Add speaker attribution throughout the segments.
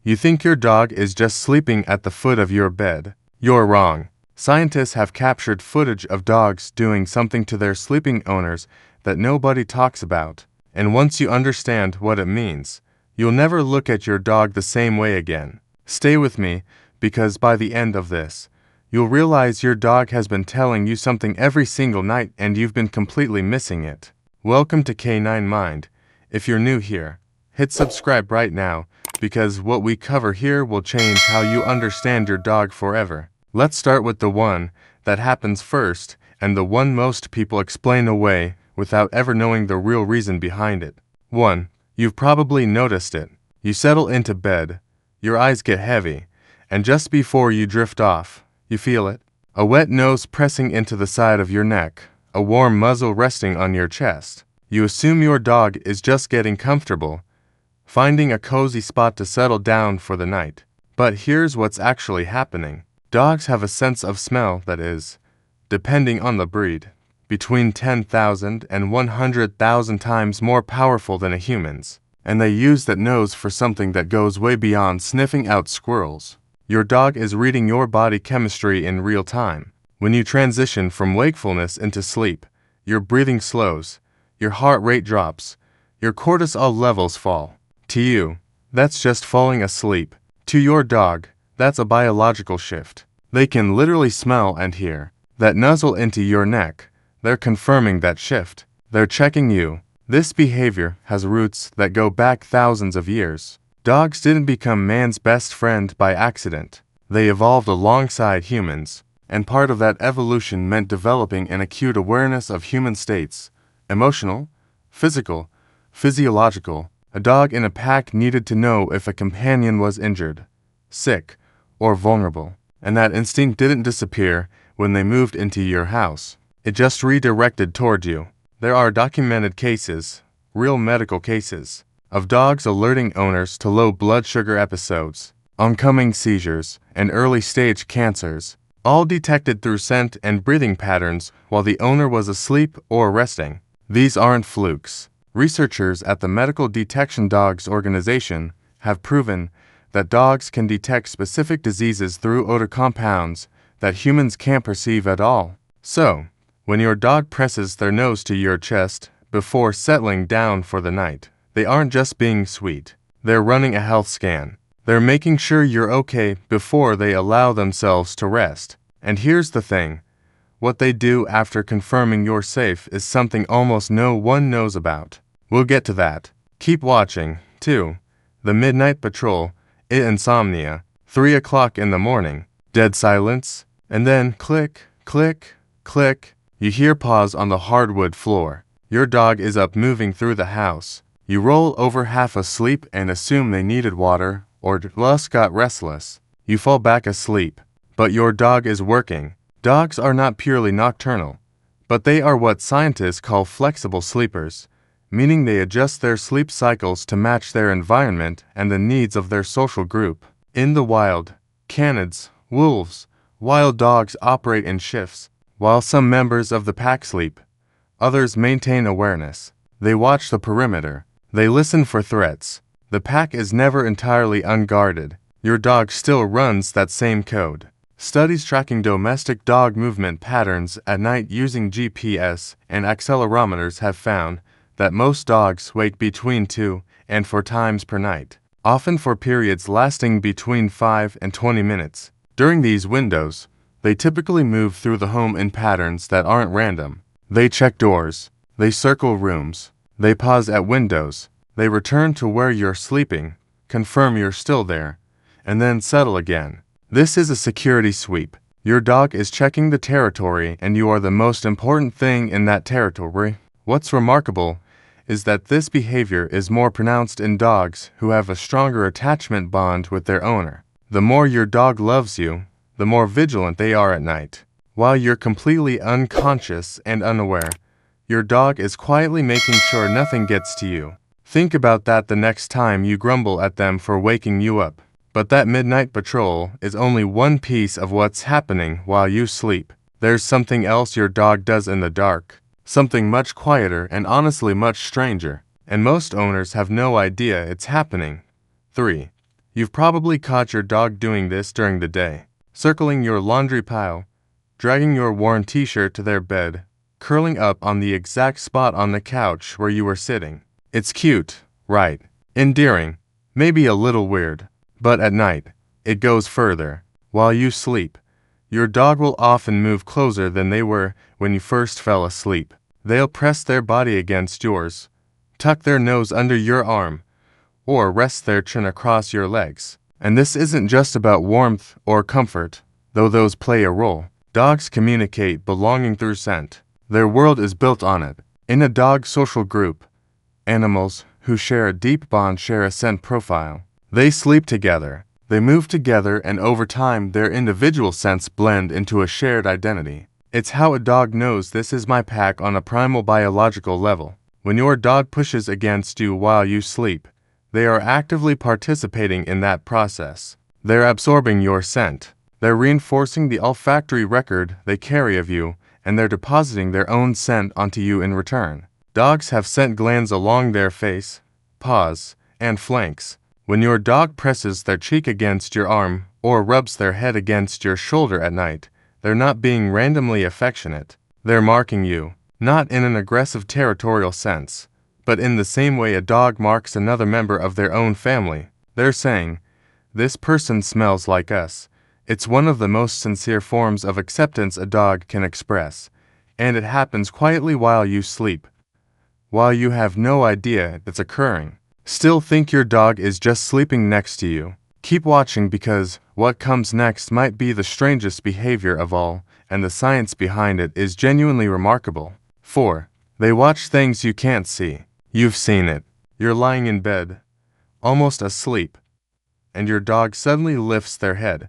Speaker 1: You think your dog is just sleeping at the foot of your bed. You're wrong. Scientists have captured footage of dogs doing something to their sleeping owners that nobody talks about. And once you understand what it means, you'll never look at your dog the same way again. Stay with me, because by the end of this, you'll realize your dog has been telling you something every single night and you've been completely missing it. Welcome to Canine Mind. If you're new here, hit subscribe right now, because what we cover here will change how you understand your dog forever. Let's start with the one that happens first and the one most people explain away without ever knowing the real reason behind it. 1. You've probably noticed it. You settle into bed, your eyes get heavy, and just before you drift off, you feel it. A wet nose pressing into the side of your neck, a warm muzzle resting on your chest. You assume your dog is just getting comfortable, finding a cozy spot to settle down for the night. But here's what's actually happening. Dogs have a sense of smell that is, depending on the breed, between 10,000 and 100,000 times more powerful than a human's. And they use that nose for something that goes way beyond sniffing out squirrels. Your dog is reading your body chemistry in real time. When you transition from wakefulness into sleep, your breathing slows, your heart rate drops, your cortisol levels fall. To you, that's just falling asleep. To your dog, that's a biological shift. They can literally smell and hear that nuzzle into your neck. They're confirming that shift. They're checking you. This behavior has roots that go back thousands of years. Dogs didn't become man's best friend by accident. They evolved alongside humans, and part of that evolution meant developing an acute awareness of human states: emotional, physical, physiological. A dog in a pack needed to know if a companion was injured, sick, or vulnerable. And that instinct didn't disappear when they moved into your house. It just redirected toward you. There are documented cases, real medical cases, of dogs alerting owners to low blood sugar episodes, oncoming seizures, and early-stage cancers, all detected through scent and breathing patterns while the owner was asleep or resting. These aren't flukes. Researchers at the Medical Detection Dogs organization have proven that dogs can detect specific diseases through odor compounds that humans can't perceive at all. So, when your dog presses their nose to your chest before settling down for the night, they aren't just being sweet. They're running a health scan. They're making sure you're okay before they allow themselves to rest. And here's the thing. What they do after confirming you're safe is something almost no one knows about. We'll get to that. Keep watching. 2. The Midnight Patrol. Insomnia. 3 o'clock in the morning. Dead silence. And then click, click, click. You hear paws on the hardwood floor. Your dog is up moving through the house. You roll over half asleep and assume they needed water or just got restless. You fall back asleep. But your dog is working. Dogs are not purely nocturnal, but they are what scientists call flexible sleepers, meaning they adjust their sleep cycles to match their environment and the needs of their social group. In the wild, canids, wolves, wild dogs operate in shifts. While some members of the pack sleep, others maintain awareness. They watch the perimeter. They listen for threats. The pack is never entirely unguarded. Your dog still runs that same code. Studies tracking domestic dog movement patterns at night using GPS and accelerometers have found that most dogs wake between 2 and 4 times per night, often for periods lasting between 5 and 20 minutes. During these windows, they typically move through the home in patterns that aren't random. They check doors. They circle rooms. They pause at windows. They return to where you're sleeping, confirm you're still there, and then settle again. This is a security sweep. Your dog is checking the territory and you are the most important thing in that territory. What's remarkable is that this behavior is more pronounced in dogs who have a stronger attachment bond with their owner. The more your dog loves you, the more vigilant they are at night. While you're completely unconscious and unaware, your dog is quietly making sure nothing gets to you. Think about that the next time you grumble at them for waking you up. But that midnight patrol is only one piece of what's happening while you sleep. There's something else your dog does in the dark, something much quieter and honestly much stranger, and most owners have no idea it's happening. 3. You've probably caught your dog doing this during the day, circling your laundry pile, dragging your worn t-shirt to their bed, curling up on the exact spot on the couch where you were sitting. It's cute, right? Endearing, maybe a little weird. But at night, it goes further. While you sleep, your dog will often move closer than they were when you first fell asleep. They'll press their body against yours, tuck their nose under your arm, or rest their chin across your legs. And this isn't just about warmth or comfort, though those play a role. Dogs communicate belonging through scent. Their world is built on it. In a dog social group, animals who share a deep bond share a scent profile. They sleep together, they move together, and over time their individual scents blend into a shared identity. It's how a dog knows this is my pack on a primal biological level. When your dog pushes against you while you sleep, they are actively participating in that process. They're absorbing your scent. They're reinforcing the olfactory record they carry of you, and they're depositing their own scent onto you in return. Dogs have scent glands along their face, paws, and flanks. When your dog presses their cheek against your arm or rubs their head against your shoulder at night, they're not being randomly affectionate. They're marking you, not in an aggressive territorial sense, but in the same way a dog marks another member of their own family. They're saying, "This person smells like us." It's one of the most sincere forms of acceptance a dog can express, and it happens quietly while you sleep, while you have no idea it's occurring. Still think your dog is just sleeping next to you. Keep watching, because what comes next might be the strangest behavior of all, and the science behind it is genuinely remarkable. 4. They watch things you can't see. You've seen it. You're lying in bed, almost asleep, and your dog suddenly lifts their head,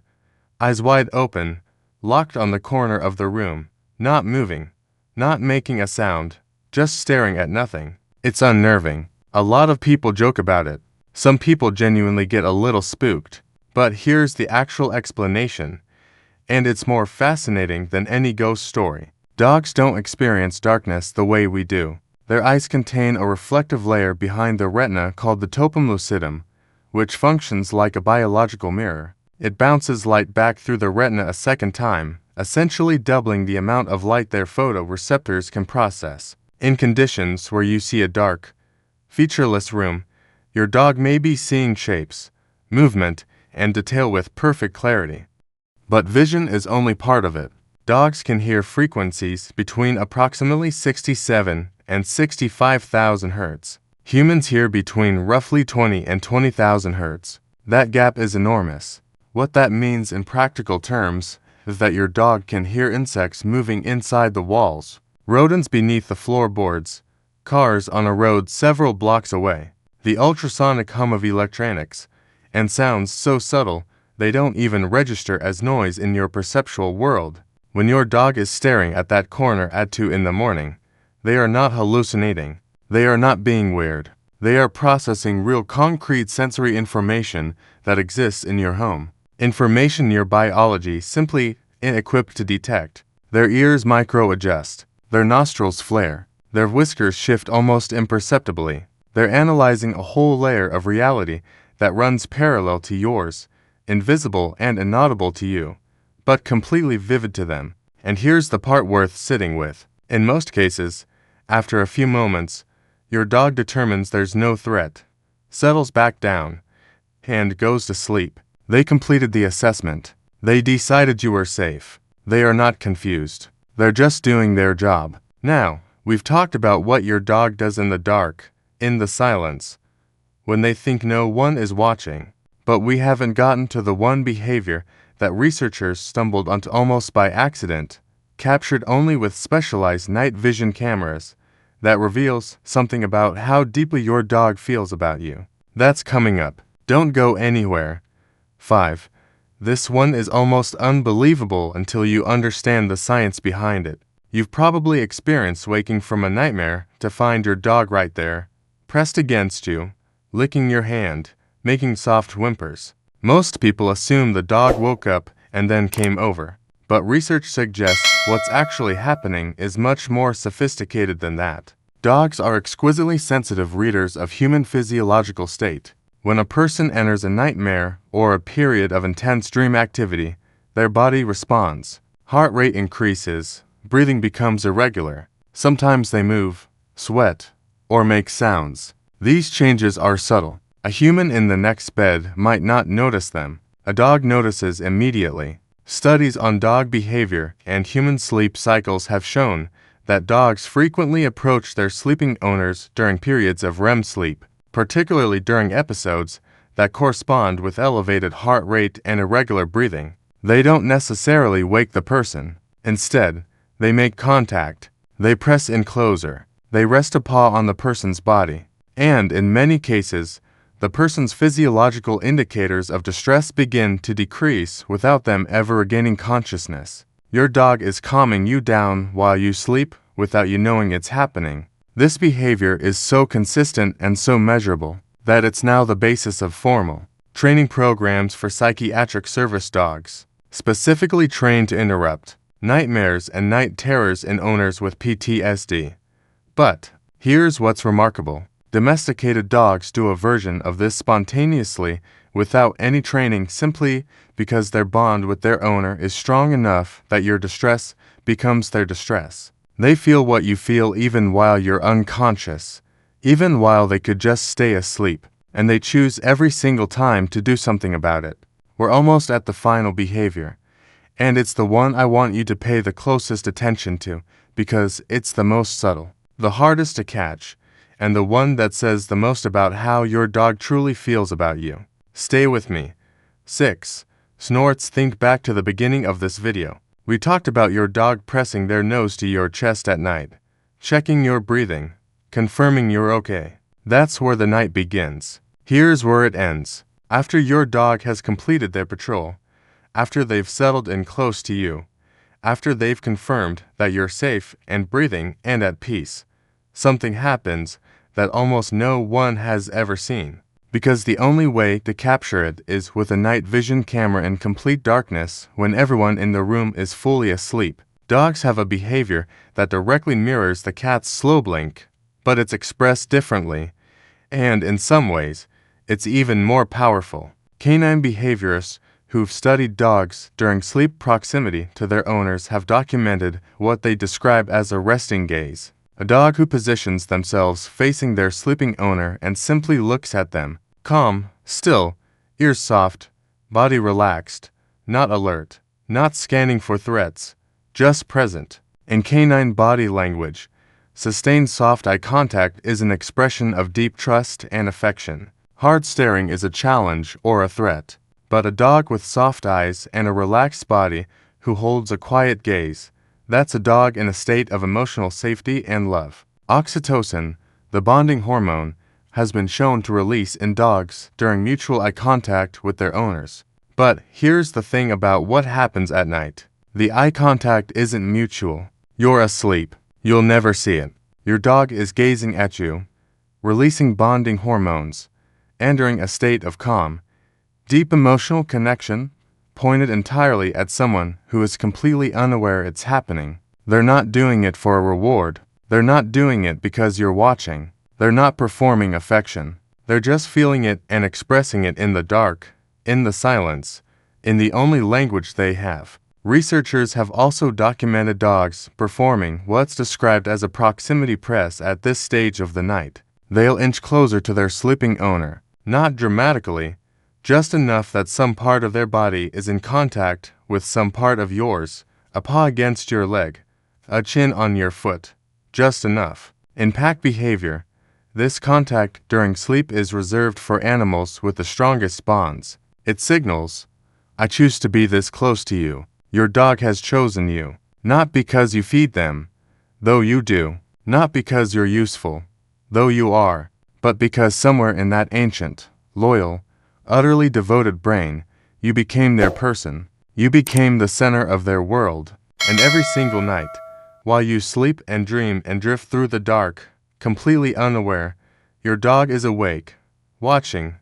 Speaker 1: eyes wide open, locked on the corner of the room, not moving, not making a sound, just staring at nothing. It's unnerving. A lot of people joke about it. Some people genuinely get a little spooked. But here's the actual explanation, and it's more fascinating than any ghost story. Dogs don't experience darkness the way we do. Their eyes contain a reflective layer behind the retina called the topum lucidum, which functions like a biological mirror. It bounces light back through the retina a second time, essentially doubling the amount of light their photoreceptors can process. In conditions where you see a dark, featureless room, your dog may be seeing shapes, movement, and detail with perfect clarity. But vision is only part of it. Dogs can hear frequencies between approximately 67 and 65,000 Hz. Humans hear between roughly 20 and 20,000 Hz. That gap is enormous. What that means in practical terms is that your dog can hear insects moving inside the walls, rodents beneath the floorboards, cars on a road several blocks away, the ultrasonic hum of electronics, and sounds so subtle they don't even register as noise in your perceptual world. When your dog is staring at that corner at 2 in the morning, they are not hallucinating. They are not being weird. They are processing real concrete sensory information that exists in your home. Information your biology simply isn't equipped to detect. Their ears micro-adjust. Their nostrils flare. Their whiskers shift almost imperceptibly. They're analyzing a whole layer of reality that runs parallel to yours, invisible and inaudible to you, but completely vivid to them. And here's the part worth sitting with. In most cases, after a few moments, your dog determines there's no threat, settles back down, and goes to sleep. They completed the assessment. They decided you were safe. They are not confused. They're just doing their job. Now, we've talked about what your dog does in the dark, in the silence, when they think no one is watching. But we haven't gotten to the one behavior that researchers stumbled onto almost by accident, captured only with specialized night vision cameras, that reveals something about how deeply your dog feels about you. That's coming up. Don't go anywhere. 5. This one is almost unbelievable until you understand the science behind it. You've probably experienced waking from a nightmare to find your dog right there, pressed against you, licking your hand, making soft whimpers. Most people assume the dog woke up and then came over, but research suggests what's actually happening is much more sophisticated than that. Dogs are exquisitely sensitive readers of human physiological state. When a person enters a nightmare or a period of intense dream activity, their body responds. Heart rate increases, breathing becomes irregular. Sometimes they move, sweat, or make sounds. These changes are subtle. A human in the next bed might not notice them. A dog notices immediately. Studies on dog behavior and human sleep cycles have shown that dogs frequently approach their sleeping owners during periods of REM sleep, particularly during episodes that correspond with elevated heart rate and irregular breathing. They don't necessarily wake the person. Instead, they make contact. They press in closer. They rest a paw on the person's body. And in many cases, the person's physiological indicators of distress begin to decrease without them ever regaining consciousness. Your dog is calming you down while you sleep without you knowing it's happening. This behavior is so consistent and so measurable that it's now the basis of formal training programs for psychiatric service dogs, specifically trained to interrupt nightmares and night terrors in owners with PTSD. But here's what's remarkable. Domesticated dogs do a version of this spontaneously without any training, simply because their bond with their owner is strong enough that your distress becomes their distress. They feel what you feel even while you're unconscious, even while they could just stay asleep, and they choose every single time to do something about it. We're almost at the final behavior, and it's the one I want you to pay the closest attention to because it's the most subtle, the hardest to catch, and the one that says the most about how your dog truly feels about you. Stay with me. 6. Snorts. Think back to the beginning of this video. We talked about your dog pressing their nose to your chest at night, checking your breathing, confirming you're okay. That's where the night begins. Here's where it ends. After your dog has completed their patrol, after they've settled in close to you, after they've confirmed that you're safe and breathing and at peace, something happens that almost no one has ever seen. Because the only way to capture it is with a night vision camera in complete darkness when everyone in the room is fully asleep. Dogs have a behavior that directly mirrors the cat's slow blink, but it's expressed differently, and in some ways, it's even more powerful. Canine behaviorists who've studied dogs during sleep proximity to their owners have documented what they describe as a resting gaze. A dog who positions themselves facing their sleeping owner and simply looks at them, calm, still, ears soft, body relaxed, not alert, not scanning for threats, just present. In canine body language, sustained soft eye contact is an expression of deep trust and affection. Hard staring is a challenge or a threat. But a dog with soft eyes and a relaxed body who holds a quiet gaze, that's a dog in a state of emotional safety and love. Oxytocin, the bonding hormone, has been shown to release in dogs during mutual eye contact with their owners. But here's the thing about what happens at night. The eye contact isn't mutual. You're asleep. You'll never see it. Your dog is gazing at you, releasing bonding hormones, entering a state of calm, deep emotional connection, pointed entirely at someone who is completely unaware it's happening. They're not doing it for a reward. They're not doing it because you're watching. They're not performing affection. They're just feeling it and expressing it in the dark, in the silence, in the only language they have. Researchers have also documented dogs performing what's described as a proximity press at this stage of the night. They'll inch closer to their sleeping owner, not dramatically, just enough that some part of their body is in contact with some part of yours, a paw against your leg, a chin on your foot, just enough. In pack behavior, this contact during sleep is reserved for animals with the strongest bonds. It signals, I choose to be this close to you. Your dog has chosen you, not because you feed them, though you do, not because you're useful, though you are, but because somewhere in that ancient, loyal, utterly devoted brain, you became their person. You became the center of their world. And every single night, while you sleep and dream and drift through the dark, completely unaware, your dog is awake, watching,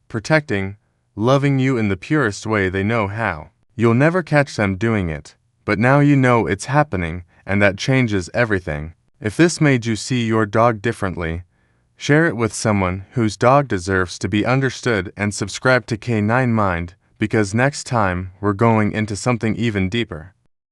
Speaker 1: protecting, loving you in the purest way they know how. You'll never catch them doing it, but now you know it's happening, and that changes everything. If this made you see your dog differently, Share it with someone whose dog deserves to be understood, and subscribe to Canine Mind, because next time we're going into something even deeper.